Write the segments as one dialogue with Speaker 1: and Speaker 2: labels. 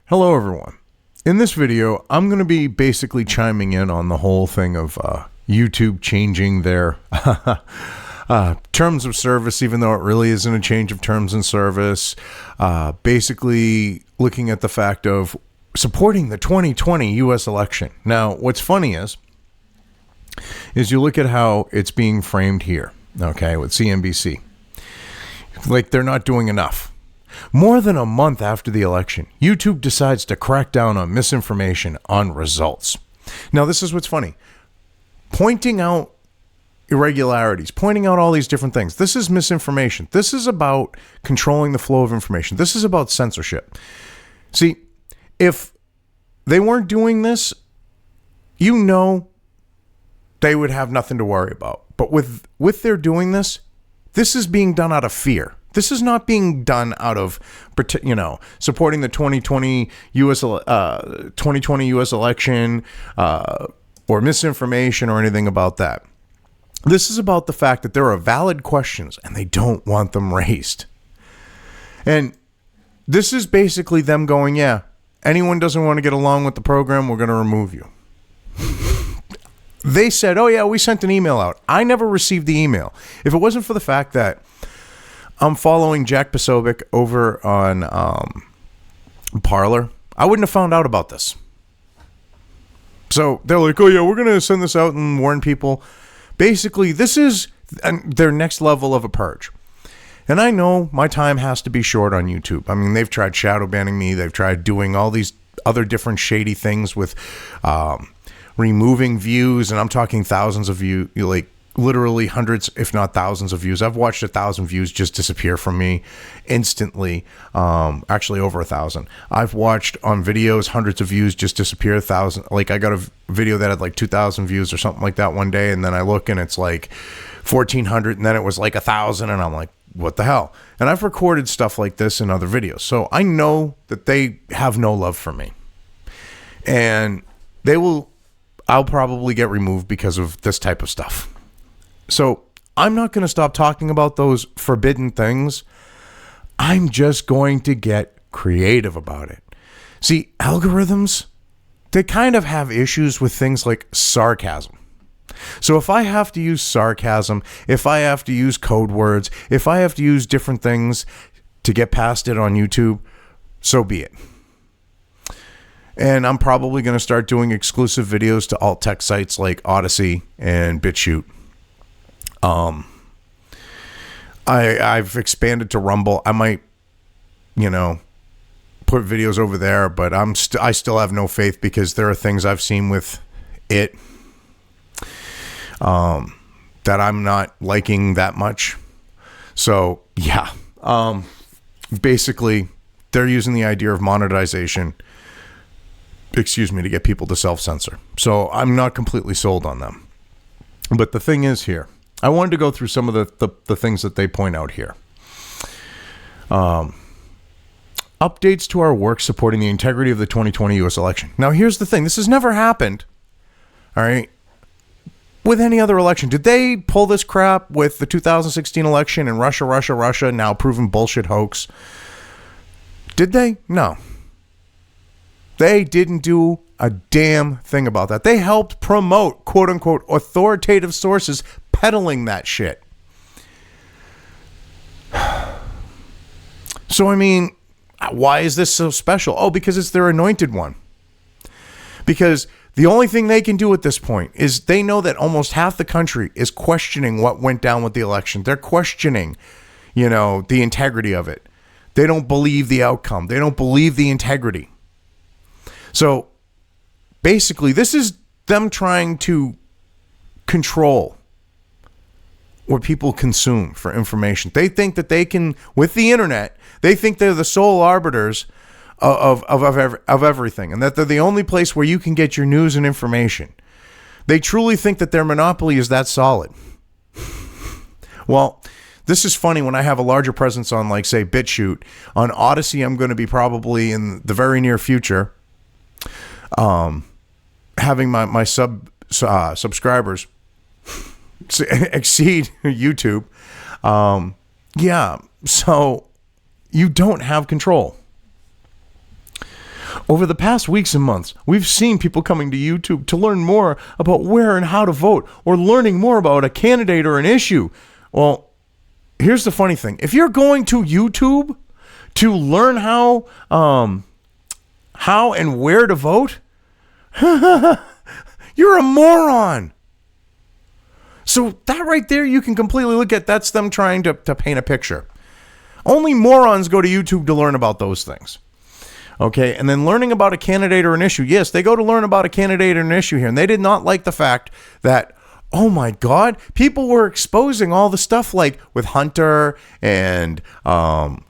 Speaker 1: Hello everyone. In this video, I'm going to be basically chiming in on the whole thing of YouTube changing their terms of service, even though it really isn't a change of terms and service. Basically looking at the fact of supporting the 2020 U.S. election. Now, what's funny is you look at how it's being framed here, okay, with CNBC. Like they're not doing enough. More than a month after the election, YouTube decides to crack down on misinformation on results. Now, this is what's funny. Pointing out irregularities, pointing out all these different things. This is misinformation. This is about controlling the flow of information. This is about censorship. See, if they weren't doing this, you know they would have nothing to worry about. But with their doing this, this is being done out of fear. This is not being done out of, supporting the 2020 U.S. election or misinformation or anything about that. This is about the fact that there are valid questions and they don't want them raised. And this is basically them going, yeah, anyone doesn't want to get along with the program, we're going to remove you. They said, oh yeah, we sent an email out. I never received the email. If it wasn't for the fact that I'm following Jack Posobiec over on Parler, I wouldn't have found out about this. So they're like, oh yeah, we're going to send this out and warn people. Basically, this is their next level of a purge. And I know my time has to be short on YouTube. I mean, they've tried shadow banning me. They've tried doing all these other different shady things with removing views. And I'm talking thousands of views, like literally hundreds, if not thousands of views. I've watched 1,000 views just disappear from me instantly. Actually over 1,000. I've watched on videos, hundreds of views just disappear. 1,000. Like I got a video that had like 2,000 views or something like that one day. And then I look and it's like 1,400 and then it was like 1,000. And I'm like, what the hell? And I've recorded stuff like this in other videos. So I know that they have no love for me. And I'll probably get removed because of this type of stuff. So I'm not going to stop talking about those forbidden things. I'm just going to get creative about it. See, algorithms, they kind of have issues with things like sarcasm. So if I have to use sarcasm, if I have to use code words, if I have to use different things to get past it on YouTube, so be it. And I'm probably going to start doing exclusive videos to alt tech sites like Odyssey and BitChute. I've expanded to Rumble. I might, put videos over there, but I still have no faith because there are things I've seen with it that I'm not liking that much. So yeah, basically they're using the idea of monetization, to get people to self-censor. So I'm not completely sold on them. But the thing is here, I wanted to go through some of the things that they point out here. Updates to our work supporting the integrity of the 2020 U.S. election. Now, here's the thing. This has never happened, all right, with any other election. Did they pull this crap with the 2016 election and Russia, now proven bullshit hoax? Did they? No. They didn't do a damn thing about that. They helped promote, quote unquote, authoritative sources peddling that shit. So, I mean, why is this so special? Oh, because it's their anointed one. Because the only thing they can do at this point is they know that almost half the country is questioning what went down with the election. They're questioning, the integrity of it. They don't believe the outcome. They don't believe the integrity. So basically, this is them trying to control what people consume for information. They think that they can, with the internet, they think they're the sole arbiters of everything, and that they're the only place where you can get your news and information. They truly think that their monopoly is that solid. Well, this is funny when I have a larger presence on, like, say, BitChute. On Odyssey, I'm going to be probably in the very near future having my subscribers exceed YouTube. Yeah, so you don't have control Over the past weeks and months, we've seen people coming to YouTube to learn more about where and how to vote, or learning more about a candidate or an issue. Well, here's the funny thing. If you're going to YouTube to learn how and where to vote, you're a moron. So that right there, you can completely look at, that's them trying to paint a picture. Only morons go to YouTube to learn about those things. Okay, and then learning about a candidate or an issue. Yes, they go to learn about a candidate or an issue here, and they did not like the fact that, oh my God, people were exposing all the stuff like with Hunter and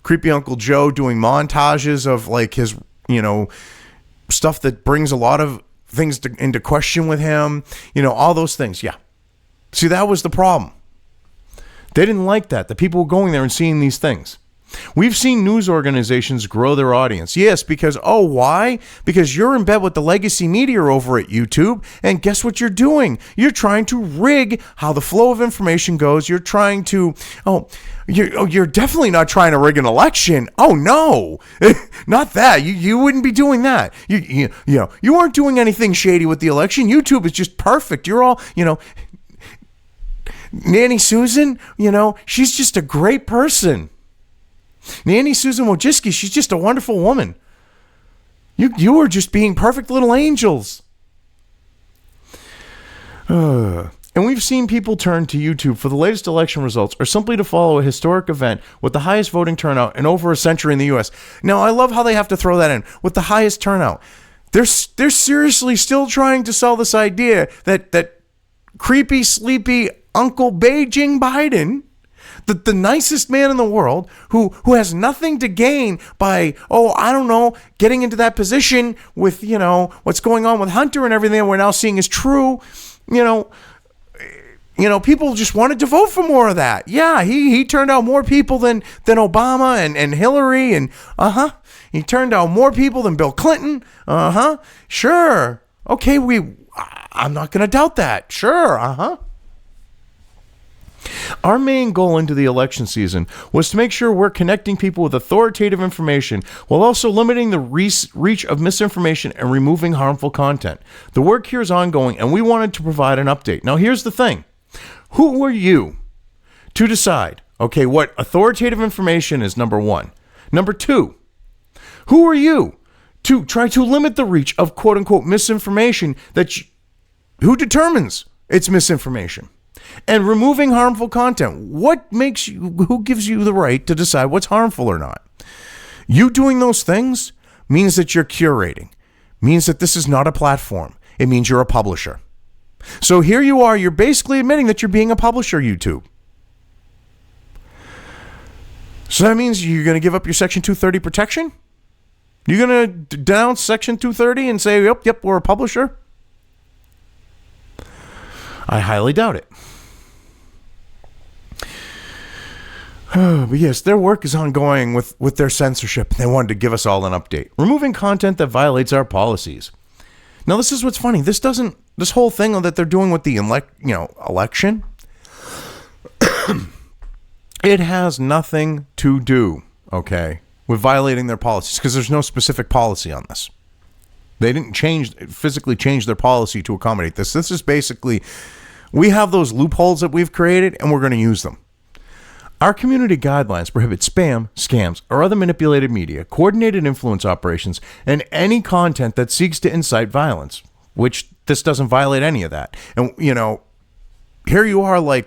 Speaker 1: Creepy Uncle Joe doing montages of like his, stuff that brings a lot of things into question with him, all those things. Yeah. See, that was the problem. They didn't like that. The people were going there and seeing these things. We've seen news organizations grow their audience. Yes, because, why? Because you're in bed with the legacy media over at YouTube, and guess what you're doing? You're trying to rig how the flow of information goes. You're trying to, you're definitely not trying to rig an election. Oh, no, not that. You wouldn't be doing that. You aren't doing anything shady with the election. YouTube is just perfect. You're all, Nanny Susan, she's just a great person. Nanny Susan Wojcicki, she's just a wonderful woman. You are just being perfect little angels. And we've seen people turn to YouTube for the latest election results, or simply to follow a historic event with the highest voting turnout in over a century in the U.S. Now, I love how they have to throw that in, with the highest turnout. They're seriously still trying to sell this idea that creepy, sleepy Uncle Beijing Biden, the nicest man in the world, who has nothing to gain by, getting into that position with, what's going on with Hunter and everything that we're now seeing is true. People just wanted to vote for more of that. Yeah, he turned out more people than Obama and Hillary, and he turned out more people than Bill Clinton. Sure. Okay, I'm not going to doubt that. Sure. Our main goal into the election season was to make sure we're connecting people with authoritative information while also limiting the reach of misinformation and removing harmful content. The work here is ongoing, and we wanted to provide an update. Now, here's the thing. Who are you to decide, what authoritative information is, number one? Number two, who are you to try to limit the reach of quote-unquote misinformation who determines it's misinformation? And removing harmful content. Who gives you the right to decide what's harmful or not? You doing those things means that you're curating, means that this is not a platform. It means you're a publisher. So here you are, you're basically admitting that you're being a publisher, YouTube. So that means you're going to give up your Section 230 protection? You're going to denounce Section 230 and say, yep, we're a publisher? I highly doubt it. But yes, their work is ongoing with their censorship. They wanted to give us all an update. Removing content that violates our policies. Now, this is what's funny. This whole thing that they're doing with the election, it has nothing to do, with violating their policies, because there's no specific policy on this. They didn't physically change their policy to accommodate this. This is basically, we have those loopholes that we've created, and we're going to use them. Our community guidelines prohibit spam, scams, or other manipulated media, coordinated influence operations, and any content that seeks to incite violence, which this doesn't violate any of that. And, here you are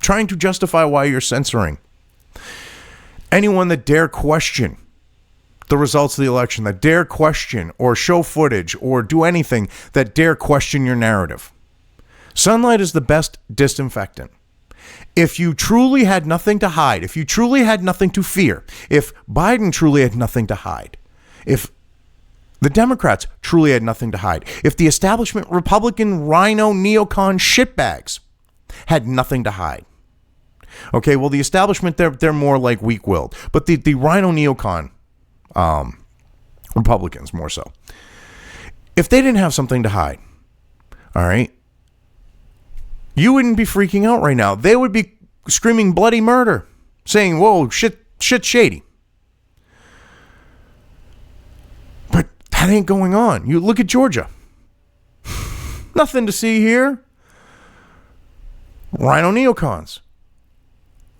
Speaker 1: trying to justify why you're censoring anyone that dare question the results of the election, that dare question or show footage or do anything that dare question your narrative. Sunlight is the best disinfectant. If you truly had nothing to hide, if you truly had nothing to fear, if Biden truly had nothing to hide, if the Democrats truly had nothing to hide, if the establishment Republican rhino neocon shitbags had nothing to hide. Well, the establishment, they're more like weak-willed, but the rhino neocon Republicans more so. If they didn't have something to hide, all right, you wouldn't be freaking out right now. They would be screaming bloody murder, saying, whoa, shit shady. But That ain't going on. You look at Georgia. Nothing to see here. Rhino neocons.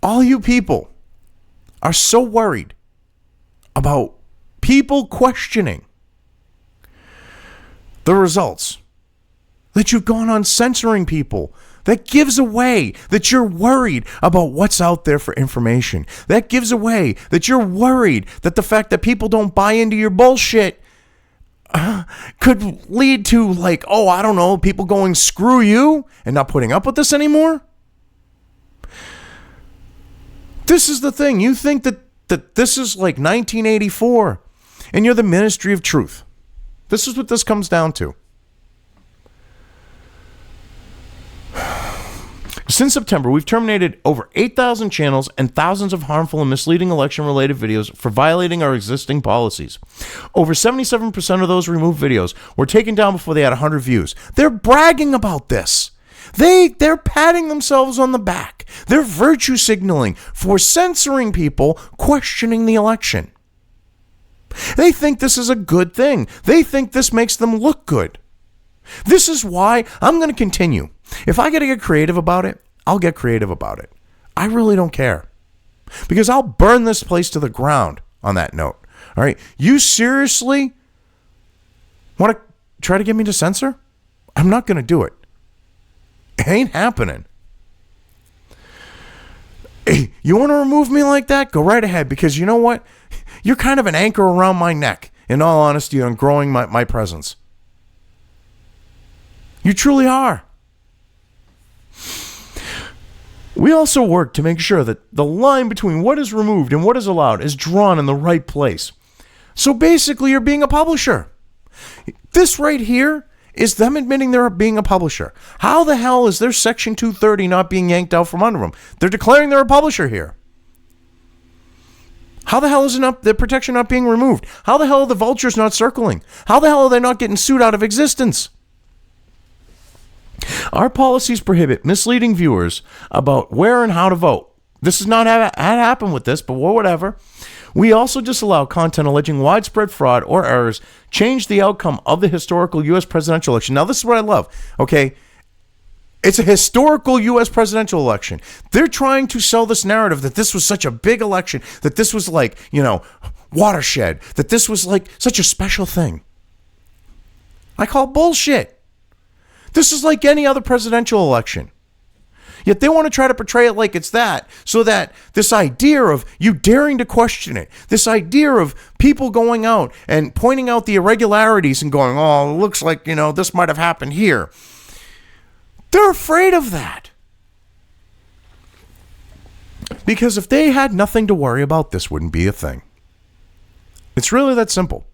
Speaker 1: All you people are so worried about people questioning the results that you've gone on censoring people. That gives away that you're worried about what's out there for information. That gives away that you're worried that the fact that people don't buy into your bullshit could lead to, like, oh, I don't know, people going screw you and not putting up with this anymore. This is the thing. You think that this is like 1984 and you're the Ministry of Truth. This is what this comes down to. Since September, we've terminated over 8,000 channels and thousands of harmful and misleading election-related videos for violating our existing policies. Over 77% of those removed videos were taken down before they had 100 views. They're bragging about this. They're patting themselves on the back. They're virtue signaling for censoring people questioning the election. They think this is a good thing. They think this makes them look good. This is why I'm going to continue. If I got to get creative about it, I'll get creative about it. I really don't care. Because I'll burn this place to the ground on that note. All right? You seriously want to try to get me to censor? I'm not going to do it. It ain't happening. Hey, you want to remove me like that? Go right ahead, because you know what? You're kind of an anchor around my neck, in all honesty, on growing my presence. You truly are. We also work to make sure that the line between what is removed and what is allowed is drawn in the right place. So basically, you're being a publisher. This right here is them admitting they're being a publisher. How the hell is their Section 230 not being yanked out from under them? They're declaring they're a publisher here. How the hell is the protection not being removed? How the hell are the vultures not circling? How the hell are they not getting sued out of existence? Our policies prohibit misleading viewers about where and how to vote. This has not had happened with this, but whatever. We also disallow content alleging widespread fraud or errors change the outcome of the historical U.S. presidential election. Now, this is what I love, okay? It's a historical U.S. presidential election. They're trying to sell this narrative that this was such a big election, that this was like, watershed, that this was like such a special thing. I call bullshit. This is like any other presidential election. Yet they want to try to portray it like it's that, so that this idea of you daring to question it, this idea of people going out and pointing out the irregularities and going, oh, it looks like, this might have happened here. They're afraid of that. Because if they had nothing to worry about, this wouldn't be a thing. It's really that simple.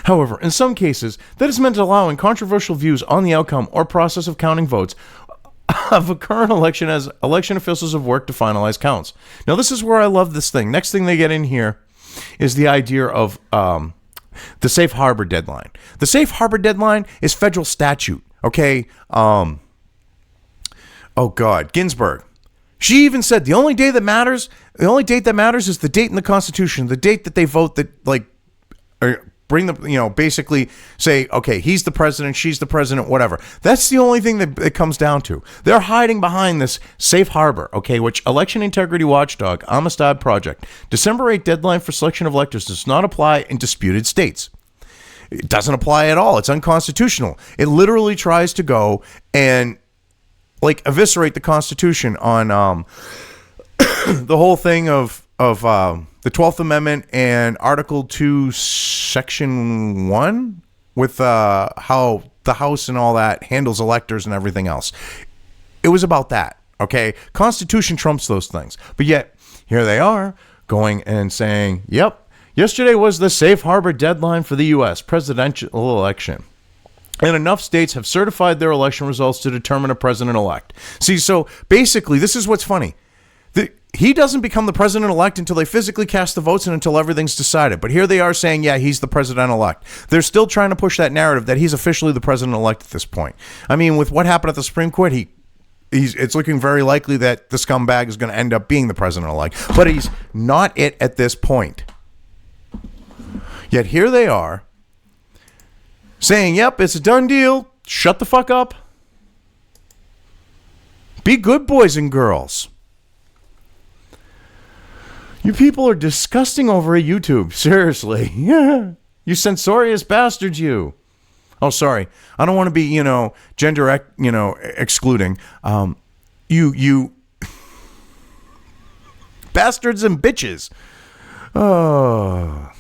Speaker 1: However, in some cases, that is meant allowing controversial views on the outcome or process of counting votes of a current election as election officials have worked to finalize counts. Now, this is where I love this thing. Next thing they get in here is the idea of the safe harbor deadline. The safe harbor deadline is federal statute, okay? Oh, God, Ginsburg. She even said the only date that matters is the date in the Constitution, the date that they vote that, like, bring the, basically say, okay, he's the president, she's the president, whatever. That's the only thing that it comes down to. They're hiding behind this safe harbor, okay, which election integrity watchdog, Amistad Project, December 8 deadline for selection of electors does not apply in disputed states. It doesn't apply at all. It's unconstitutional. It literally tries to go and, like, eviscerate the Constitution on the whole thing of the 12th Amendment and Article 2, Section 1, with how the House and all that handles electors and everything else. It was about that, okay? Constitution trumps those things. But yet, here they are going and saying, yep, yesterday was the safe harbor deadline for the U.S. presidential election. And enough states have certified their election results to determine a president-elect. See, so basically, this is what's funny. He doesn't become the president-elect until they physically cast the votes and until everything's decided. But here they are saying, yeah, he's the president-elect. They're still trying to push that narrative that he's officially the president-elect at this point. I mean, with what happened at the Supreme Court, it's looking very likely that the scumbag is going to end up being the president-elect. But he's not it at this point. Yet here they are saying, yep, it's a done deal. Shut the fuck up. Be good boys and girls. You people are disgusting over at YouTube. Seriously. Yeah. You censorious bastards, you. Oh, sorry. I don't want to be, gender, excluding. You bastards and bitches. Oh.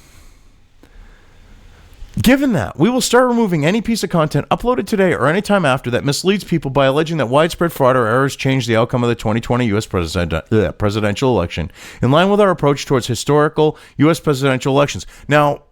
Speaker 1: Given that, we will start removing any piece of content uploaded today or anytime after that misleads people by alleging that widespread fraud or errors changed the outcome of the 2020 U.S. presidential election, in line with our approach towards historical U.S. presidential elections. Now,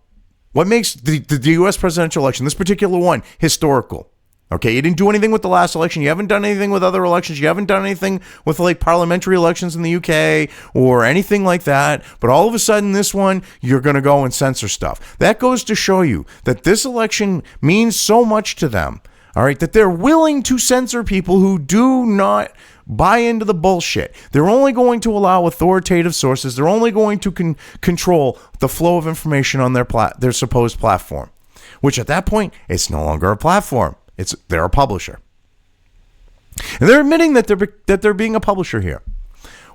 Speaker 1: what makes the U.S. presidential election, this particular one, historical? Okay, you didn't do anything with the last election. You haven't done anything with other elections. You haven't done anything with like parliamentary elections in the UK or anything like that. But all of a sudden, this one, you're going to go and censor stuff. That goes to show you that this election means so much to them. All right, that they're willing to censor people who do not buy into the bullshit. They're only going to allow authoritative sources. They're only going to control the flow of information on their supposed platform, which at that point, it's no longer a platform. They're a publisher. And they're admitting that they're being a publisher here.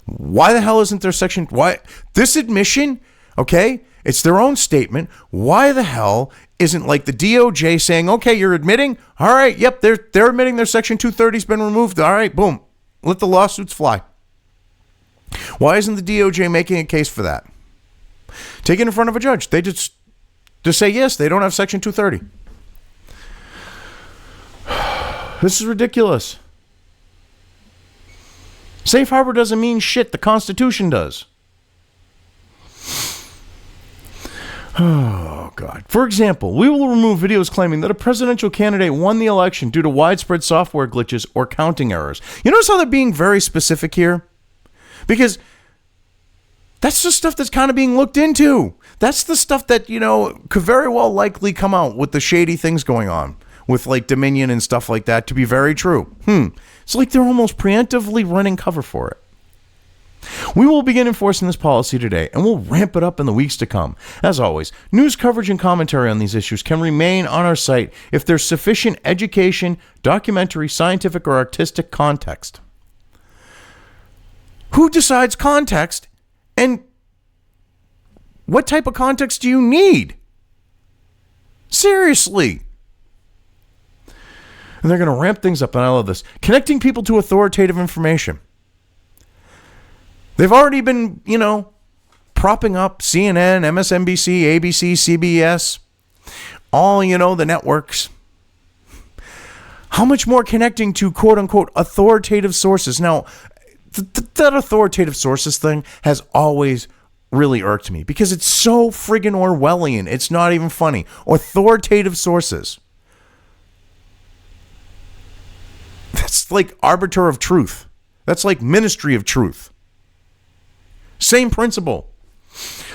Speaker 1: Why the hell isn't there section? Why this admission? Okay, it's their own statement. Why the hell isn't like the DOJ saying, okay, you're admitting? All right, yep, they're admitting their section 230's been removed. All right, boom. Let the lawsuits fly. Why isn't the DOJ making a case for that? Take it in front of a judge. They just say yes, they don't have section 230. This is ridiculous. Safe harbor doesn't mean shit. The Constitution does. Oh, God. For example, we will remove videos claiming that a presidential candidate won the election due to widespread software glitches or counting errors. You notice how they're being very specific here? Because that's the stuff that's kind of being looked into. That's the stuff that, could very well likely come out with the shady things going on with like Dominion and stuff like that to be very true. It's like they're almost preemptively running cover for it. We will begin enforcing this policy today, and we'll ramp it up in the weeks to come. As always, news coverage and commentary on these issues can remain on our site if there's sufficient education, documentary, scientific, or artistic context. Who decides context, and what type of context do you need? Seriously. And they're going to ramp things up, and I love this. Connecting people to authoritative information. They've already been, propping up CNN, MSNBC, ABC, CBS, all, the networks. How much more connecting to quote-unquote authoritative sources? Now, that authoritative sources thing has always really irked me because it's so friggin' Orwellian. It's not even funny. Authoritative sources. That's like arbiter of truth. That's like ministry of truth. Same principle.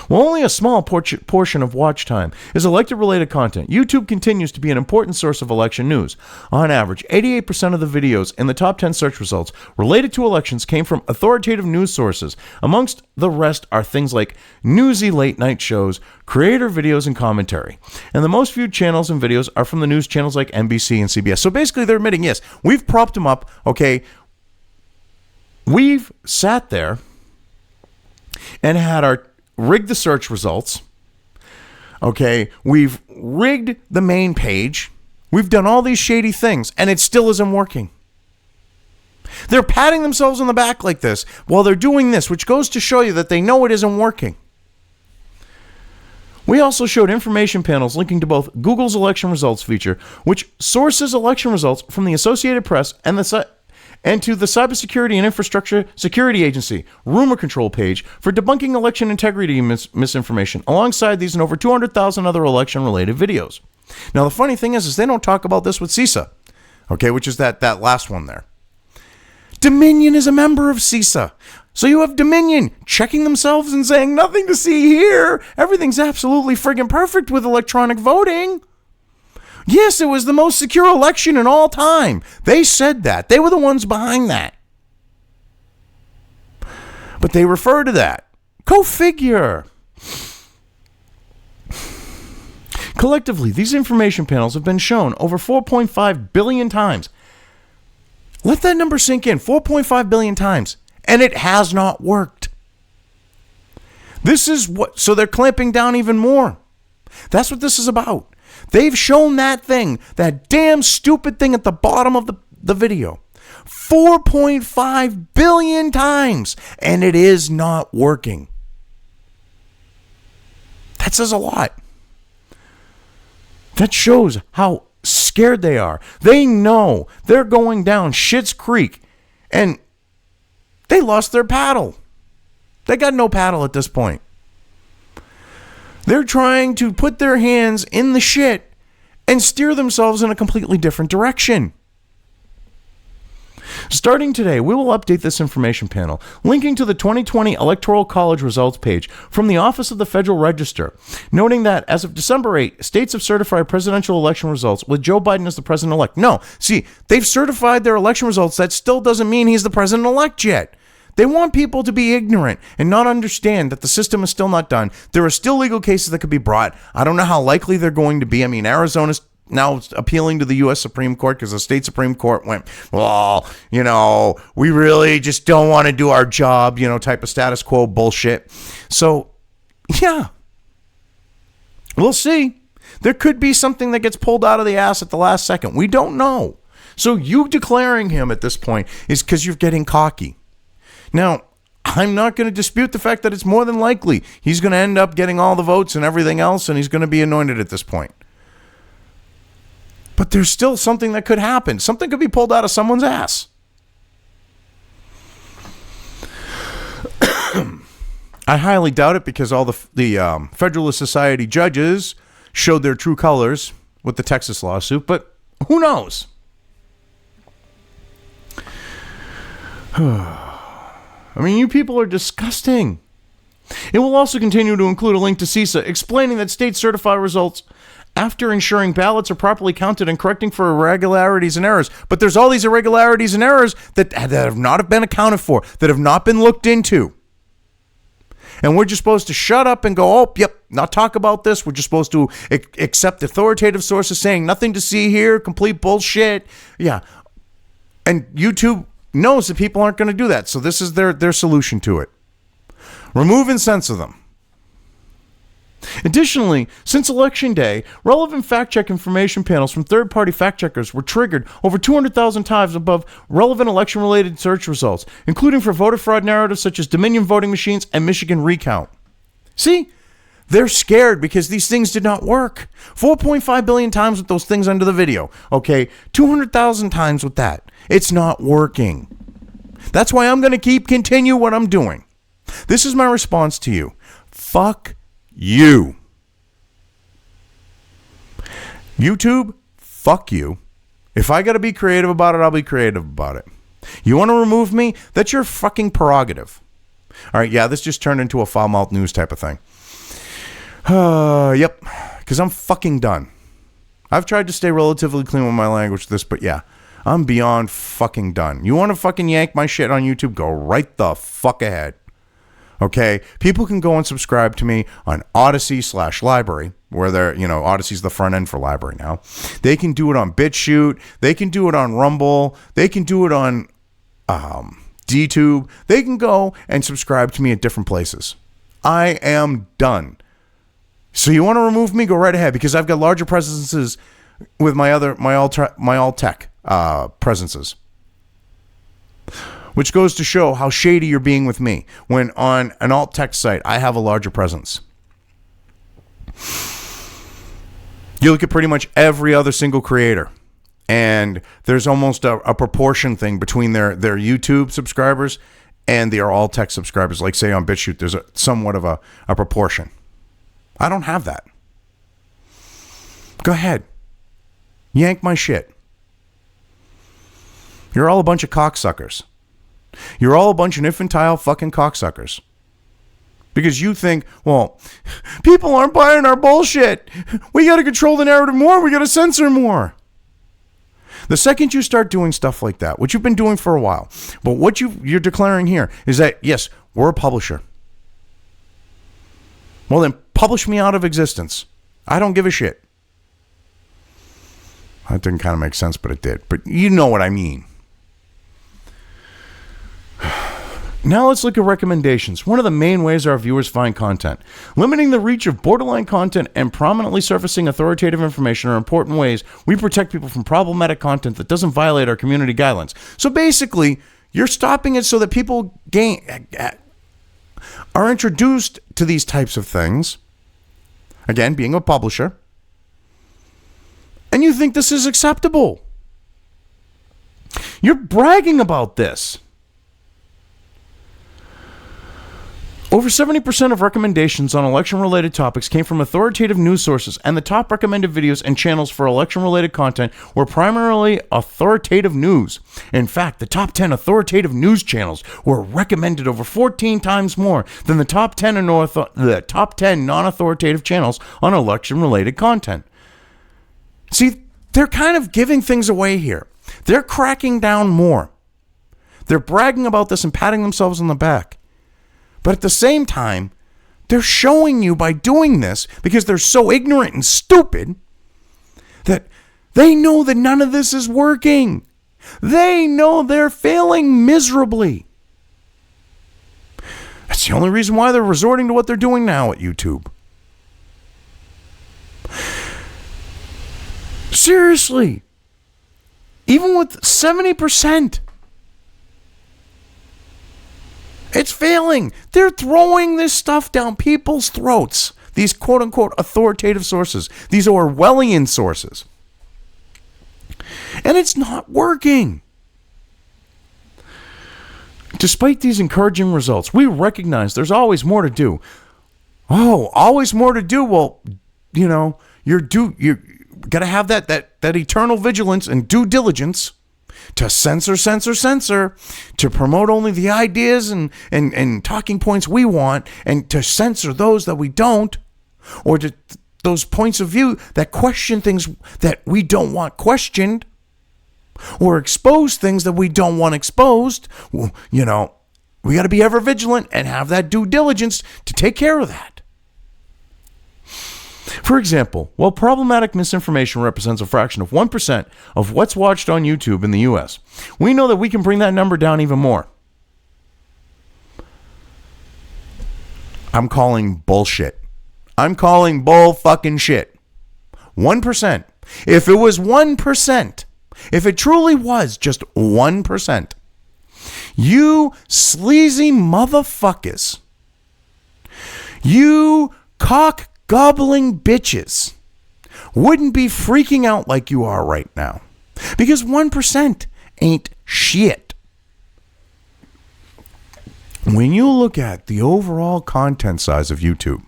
Speaker 1: While only a small portion of watch time is elected-related content, YouTube continues to be an important source of election news. On average, 88% of the videos in the top 10 search results related to elections came from authoritative news sources. Amongst the rest are things like newsy late-night shows, creator videos, and commentary. And the most viewed channels and videos are from the news channels like NBC and CBS. So basically, they're admitting, yes, we've propped them up, okay? We've sat there and had rigged the search results. Okay, we've rigged the main page. We've done all these shady things, and it still isn't working. They're patting themselves on the back like this while they're doing this, which goes to show you that they know it isn't working. We also showed information panels linking to both Google's election results feature, which sources election results from the Associated Press and to the Cybersecurity and Infrastructure Security Agency rumor control page for debunking election integrity misinformation, alongside these and over 200,000 other election-related videos. Now, the funny thing is they don't talk about this with CISA, okay, which is that last one there. Dominion is a member of CISA. So you have Dominion checking themselves and saying, nothing to see here. Everything's absolutely friggin' perfect with electronic voting. Yes, it was the most secure election in all time. They said that. They were the ones behind that. But they refer to that. Go figure. Collectively, these information panels have been shown over 4.5 billion times. Let that number sink in. 4.5 billion times. And it has not worked. This is what, so they're clamping down even more. That's what this is about. They've shown that thing, that damn stupid thing at the bottom of the video, 4.5 billion times, and it is not working. That says a lot. That shows how scared they are. They know they're going down Schitt's Creek, and they lost their paddle. They got no paddle at this point. They're trying to put their hands in the shit and steer themselves in a completely different direction. Starting today, we will update this information panel, linking to the 2020 Electoral College results page from the Office of the Federal Register, noting that as of December 8, states have certified presidential election results with Joe Biden as the president-elect. No, see, they've certified their election results. That still doesn't mean he's the president-elect yet. They want people to be ignorant and not understand that the system is still not done. There are still legal cases that could be brought. I don't know how likely they're going to be. I mean, Arizona's now appealing to the U.S. Supreme Court because the state Supreme Court went, well, you know, we really just don't want to do our job, you know, type of status quo bullshit. So, yeah, we'll see. There could be something that gets pulled out of the ass at the last second. We don't know. So you declaring him at this point is because you're getting cocky. Now, I'm not going to dispute the fact that it's more than likely he's going to end up getting all the votes and everything else, and he's going to be anointed at this point. But there's still something that could happen. Something could be pulled out of someone's ass. I highly doubt it because all the Federalist Society judges showed their true colors with the Texas lawsuit, but who knows? I mean, you people are disgusting. It will also continue to include a link to CISA explaining that states certify results after ensuring ballots are properly counted and correcting for irregularities and errors. But there's all these irregularities and errors that have not been accounted for, that have not been looked into. And we're just supposed to shut up and go, oh, yep, not talk about this. We're just supposed to accept authoritative sources saying nothing to see here, complete bullshit. Yeah. And YouTube knows that people aren't going to do that. So this is their solution to it. Remove and censor them. Additionally, since Election Day, relevant fact-check information panels from third-party fact-checkers were triggered over 200,000 times above relevant election-related search results, including for voter fraud narratives such as Dominion voting machines and Michigan recount. See? They're scared because these things did not work. 4.5 billion times with those things under the video. Okay, 200,000 times with that. It's not working. That's why I'm going to continue what I'm doing. This is my response to you. Fuck you. YouTube, fuck you. If I got to be creative about it, I'll be creative about it. You want to remove me? That's your fucking prerogative. All right, yeah, this just turned into a foul-mouthed news type of thing. Yep, because I'm fucking done. I've tried to stay relatively clean with my language with this, but yeah, I'm beyond fucking done. You want to fucking yank my shit on YouTube? Go right the fuck ahead. Okay? People can go and subscribe to me on Odyssey/Library, where they're, you know, Odyssey's the front end for Library now. They can do it on BitChute. They can do it on Rumble. They can do it on DTube. They can go and subscribe to me at different places. I am done. So you want to remove me? Go right ahead, because I've got larger presences with my all tech presences, which goes to show how shady you're being with me. When on an alt tech site, I have a larger presence. You look at pretty much every other single creator, and there's almost a proportion thing between their YouTube subscribers and their alt tech subscribers. Like say on BitChute, there's somewhat of a proportion. I don't have that. Go ahead. Yank my shit. You're all a bunch of cocksuckers. You're all a bunch of infantile fucking cocksuckers. Because you think, well, people aren't buying our bullshit. We got to control the narrative more. We got to censor more. The second you start doing stuff like that, which you've been doing for a while, but what you're declaring here is that, yes, we're a publisher. Well, then publish me out of existence. I don't give a shit. That didn't kind of make sense, but it did. But you know what I mean. Now let's look at recommendations. One of the main ways our viewers find content. Limiting the reach of borderline content and prominently surfacing authoritative information are important ways we protect people from problematic content that doesn't violate our community guidelines. So basically, you're stopping it so that people are introduced to these types of things. Again, being a publisher. And you think this is acceptable. You're bragging about this. Over 70% of recommendations on election-related topics came from authoritative news sources, and the top recommended videos and channels for election-related content were primarily authoritative news. In fact, the top 10 authoritative news channels were recommended over 14 times more than the top 10 non-authoritative channels on election-related content. See, they're kind of giving things away here. They're cracking down more. They're bragging about this and patting themselves on the back. But at the same time, they're showing you by doing this, because they're so ignorant and stupid, that they know that none of this is working. They know they're failing miserably. That's the only reason why they're resorting to what they're doing now at YouTube. Seriously. Even with 70%. It's failing. They're throwing this stuff down people's throats. These quote-unquote authoritative sources. These Orwellian sources. And it's not working. Despite these encouraging results, we recognize there's always more to do. Oh, always more to do. Well, you know, you got to have that eternal vigilance and due diligence to censor, to promote only the ideas and talking points we want, and to censor those that we don't, or to those points of view that question things that we don't want questioned, or expose things that we don't want exposed. Well, you know, we got to be ever vigilant and have that due diligence to take care of that. For example, while problematic misinformation represents a fraction of 1% of what's watched on YouTube in the US, we know that we can bring that number down even more. I'm calling bullshit. I'm calling bull fucking shit. 1%. If it was 1%, if it truly was just 1%, you sleazy motherfuckers, you cock gobbling bitches, wouldn't be freaking out like you are right now. Because 1% ain't shit. When you look at the overall content size of YouTube,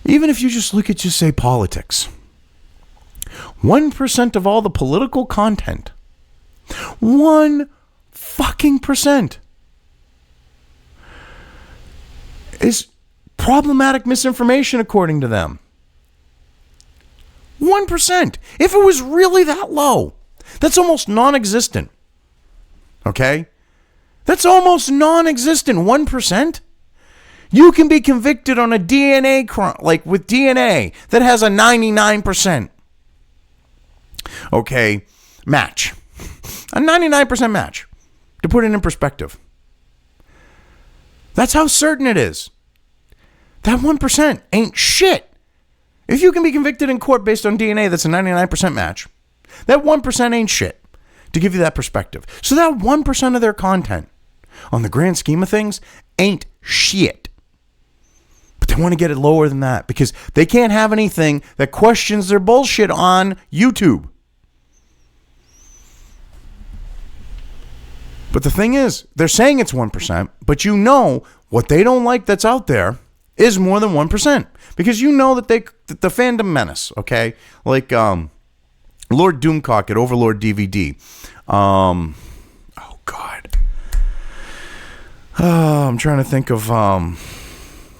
Speaker 1: even if you just look at, just say, politics, 1% of all the political content, 1 fucking percent, is problematic misinformation according to them. 1%. If it was really that low, that's almost non-existent. Okay? That's almost non-existent. 1%. You can be convicted on a DNA crime, like with DNA, that has a 99%. Okay, match. A 99% match. To put it in perspective. That's how certain it is. That 1% ain't shit. If you can be convicted in court based on DNA that's a 99% match, that 1% ain't shit. To give you that perspective. So that 1% of their content, on the grand scheme of things, ain't shit. But they want to get it lower than that because they can't have anything that questions their bullshit on YouTube. But the thing is, they're saying it's 1%, but you know what they don't like that's out there is more than 1%. Because you know that the fandom menace, okay? Like Lord Doomcock at Overlord DVD. Oh, God. I'm trying to think of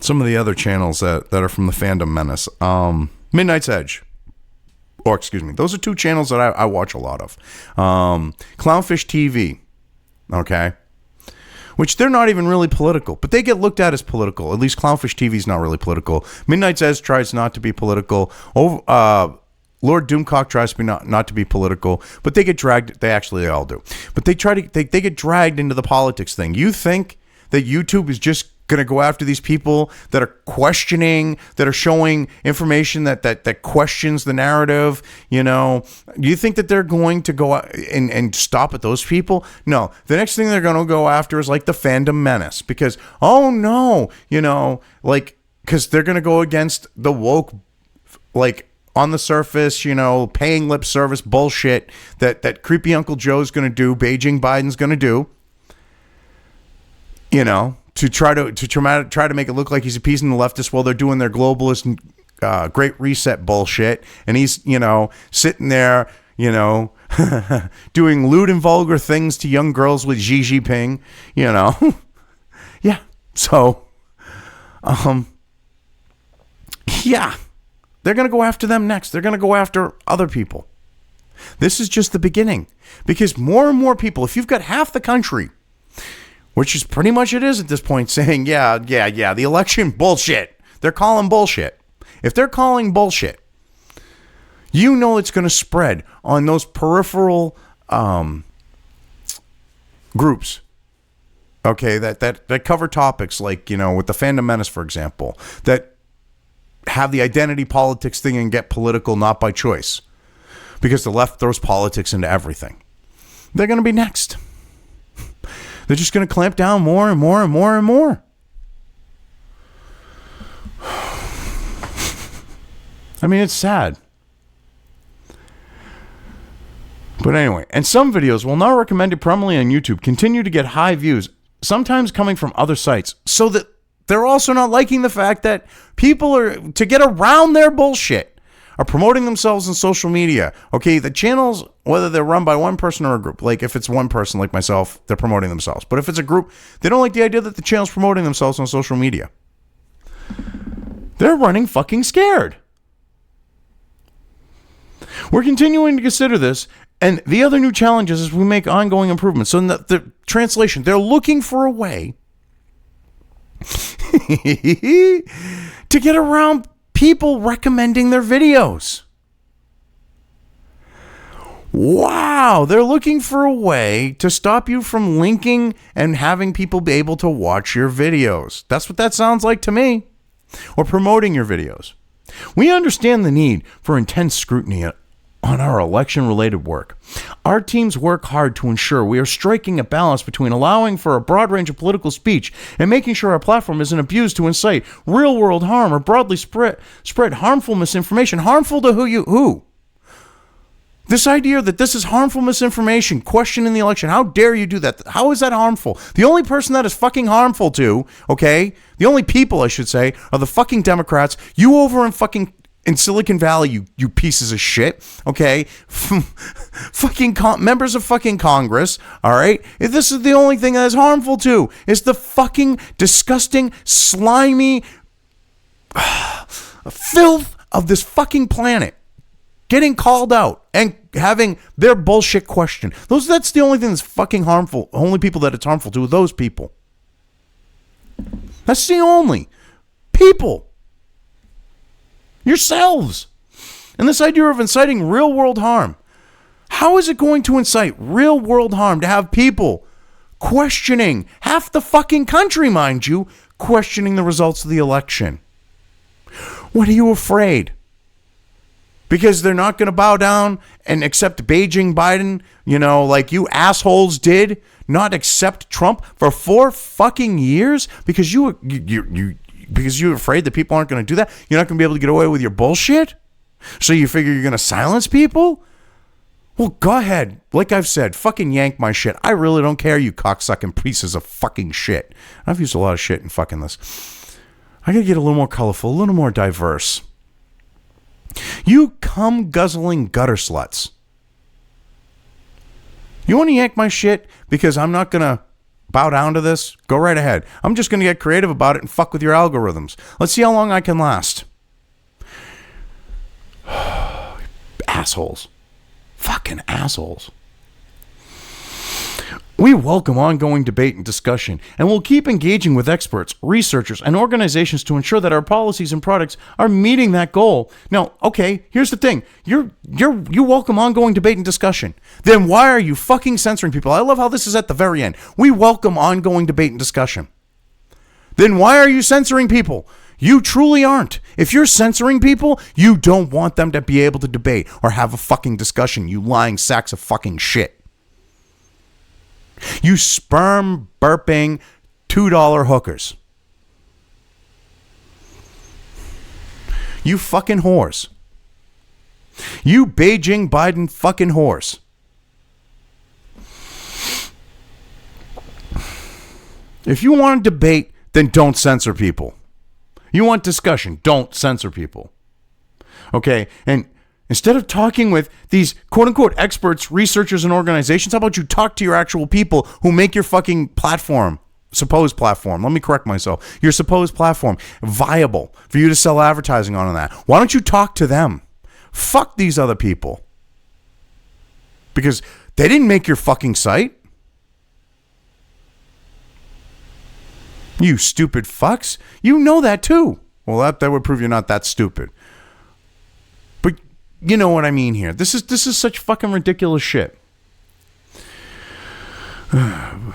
Speaker 1: some of the other channels that are from the fandom menace. Midnight's Edge. Or, excuse me, those are two channels that I watch a lot of. Clownfish TV. Okay? which they're not even really political, but they get looked at as political. At least Clownfish TV is not really political. Midnight Says tries not to be political. Lord Doomcock tries to be not to be political, but they get dragged. They all do, but they get dragged into the politics thing. You think that YouTube is just going to go after these people that are questioning, that are showing information that questions the narrative? You know, you think that they're going to go out and stop at those people? No. The next thing they're going to go after is like the fandom menace, because, oh no, you know, like, because they're going to go against the woke, like, on the surface, you know, paying lip service bullshit that creepy Uncle Joe's going to do, Beijing Biden's going to do, you know, to try to make it look like he's appeasing the leftists while they're doing their globalist Great Reset bullshit, and he's, you know, sitting there, you know, doing lewd and vulgar things to young girls with Xi Jinping, you know. Yeah. So, yeah, they're going to go after them next. They're going to go after other people. This is just the beginning, because more and more people, if you've got half the country, which is pretty much it is at this point, saying, yeah, the election bullshit. They're calling bullshit. If they're calling bullshit, you know it's going to spread on those peripheral groups, okay, that cover topics like, you know, with the fandom menace, for example, that have the identity politics thing and get political not by choice, because the left throws politics into everything. They're going to be next. They're just going to clamp down more and more and more and more. I mean, it's sad. But anyway, and some videos, while not recommended prominently on YouTube, continue to get high views, sometimes coming from other sites, so that they're also not liking the fact that people are, to get around their bullshit, are promoting themselves on social media. Okay, the channels, whether they're run by one person or a group, like if it's one person like myself, they're promoting themselves. But if it's a group, they don't like the idea that the channel's promoting themselves on social media. They're running fucking scared. We're continuing to consider this, and the other new challenges is we make ongoing improvements. So in the translation, they're looking for a way to get around people recommending their videos. Wow, they're looking for a way to stop you from linking and having people be able to watch your videos. That's what that sounds like to me. Or promoting your videos. We understand the need for intense scrutiny on our election-related work. Our teams work hard to ensure we are striking a balance between allowing for a broad range of political speech and making sure our platform isn't abused to incite real-world harm or broadly spread harmful misinformation. Harmful to who? This idea that this is harmful misinformation, questioning the election. How dare you do that? How is that harmful? The only person that is fucking harmful to, okay, the only people, I should say, are the fucking Democrats. You over in Silicon Valley, you pieces of shit, okay? Fucking members of fucking Congress, all right? If this is the only thing that is harmful to, is the fucking disgusting, slimy filth of this fucking planet getting called out and having their bullshit questioned. That's the only thing that's fucking harmful. Only people that it's harmful to are those people. That's the only people. Yourselves. And this idea of inciting real world harm. How is it going to incite real world harm to have people questioning, half the fucking country, mind you, questioning the results of the election? What are you afraid? Because they're not going to bow down and accept Beijing Biden, you know, like you assholes did, not accept Trump for 4 fucking years because because you're afraid that people aren't going to do that? You're not going to be able to get away with your bullshit? So you figure you're going to silence people? Well, go ahead. Like I've said, fucking yank my shit. I really don't care, you cocksucking pieces of fucking shit. I've used a lot of shit in fucking this. I got to get a little more colorful, a little more diverse. You cum-guzzling gutter sluts. You want to yank my shit because I'm not going to bow down to this? Go right ahead. I'm just going to get creative about it and fuck with your algorithms. Let's see how long I can last. Assholes. Fucking assholes. We welcome ongoing debate and discussion, and will keep engaging with experts, researchers, and organizations to ensure that our policies and products are meeting that goal. Now, okay, here's the thing. You welcome ongoing debate and discussion. Then why are you fucking censoring people? I love how this is at the very end. We welcome ongoing debate and discussion. Then why are you censoring people? You truly aren't. If you're censoring people, you don't want them to be able to debate or have a fucking discussion, you lying sacks of fucking shit. You sperm burping $2 hookers. You fucking whores. You Beijing Biden fucking whores. If you want to debate, then don't censor people. You want discussion, don't censor people. Okay? And instead of talking with these quote-unquote experts, researchers, and organizations, how about you talk to your actual people who make your fucking platform, supposed platform, let me correct myself, your supposed platform, viable for you to sell advertising on that. Why don't you talk to them? Fuck these other people. Because they didn't make your fucking site. You stupid fucks. You know that too. Well, that would prove you're not that stupid. You know what I mean here. This is such fucking ridiculous shit. And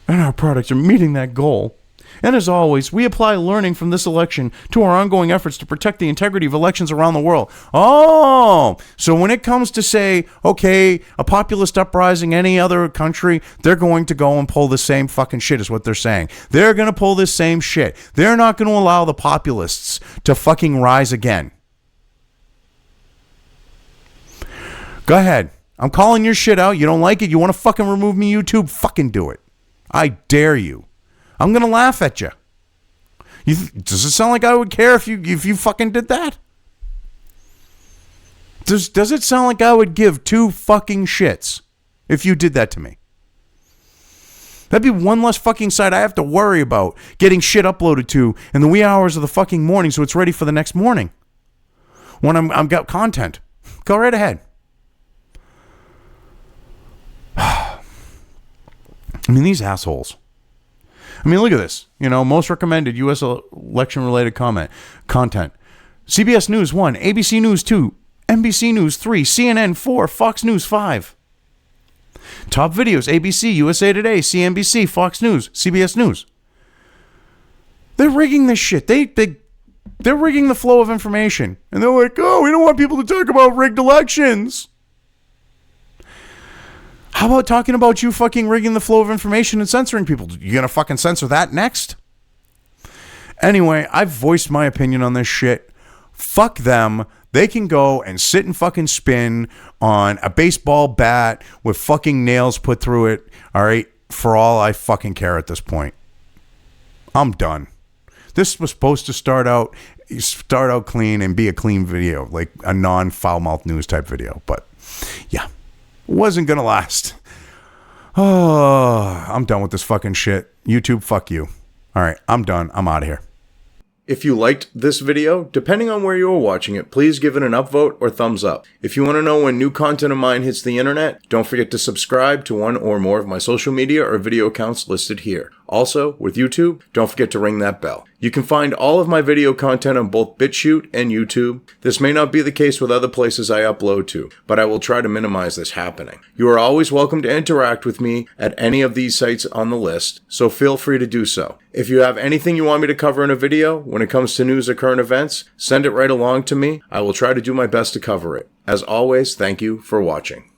Speaker 1: our products are meeting that goal. And as always, we apply learning from this election to our ongoing efforts to protect the integrity of elections around the world. Oh, so when it comes to say, okay, a populist uprising, any other country, they're going to go and pull the same fucking shit is what they're saying. They're going to pull this same shit. They're not going to allow the populists to fucking rise again. Go ahead. I'm calling your shit out. You don't like it? You want to fucking remove me, YouTube? Fucking do it. I dare you. I'm going to laugh at you. Does it sound like I would care if you fucking did that? Does it sound like I would give two fucking shits if you did that to me? That'd be one less fucking site I have to worry about getting shit uploaded to in the wee hours of the fucking morning so it's ready for the next morning. When I'm got content. Go right ahead. I mean, these assholes. I mean, look at this. You know, most recommended U.S. election-related content. CBS News 1, ABC News 2, NBC News 3, CNN 4, Fox News 5. Top videos, ABC, USA Today, CNBC, Fox News, CBS News. They're rigging this shit. They're rigging the flow of information. And they're like, oh, we don't want people to talk about rigged elections. How about talking about you fucking rigging the flow of information and censoring people? You gonna fucking censor that next? Anyway, I've voiced my opinion on this shit. Fuck them. They can go and sit and fucking spin on a baseball bat with fucking nails put through it. All right, for all I fucking care at this point. I'm done. This was supposed to start out clean and be a clean video, like a non-foul-mouthed news type video. But yeah. Wasn't gonna last. Oh, I'm done with this fucking shit. YouTube, fuck you. All right, I'm done. I'm out of here. If you liked this video, depending on where you are watching it, please give it an upvote or thumbs up. If you want to know when new content of mine hits the internet, don't forget to subscribe to one or more of my social media or video accounts listed here. Also, with YouTube, don't forget to ring that bell. You can find all of my video content on both BitChute and YouTube. This may not be the case with other places I upload to, but I will try to minimize this happening. You are always welcome to interact with me at any of these sites on the list, so feel free to do so. If you have anything you want me to cover in a video, when it comes to news or current events, send it right along to me. I will try to do my best to cover it. As always, thank you for watching.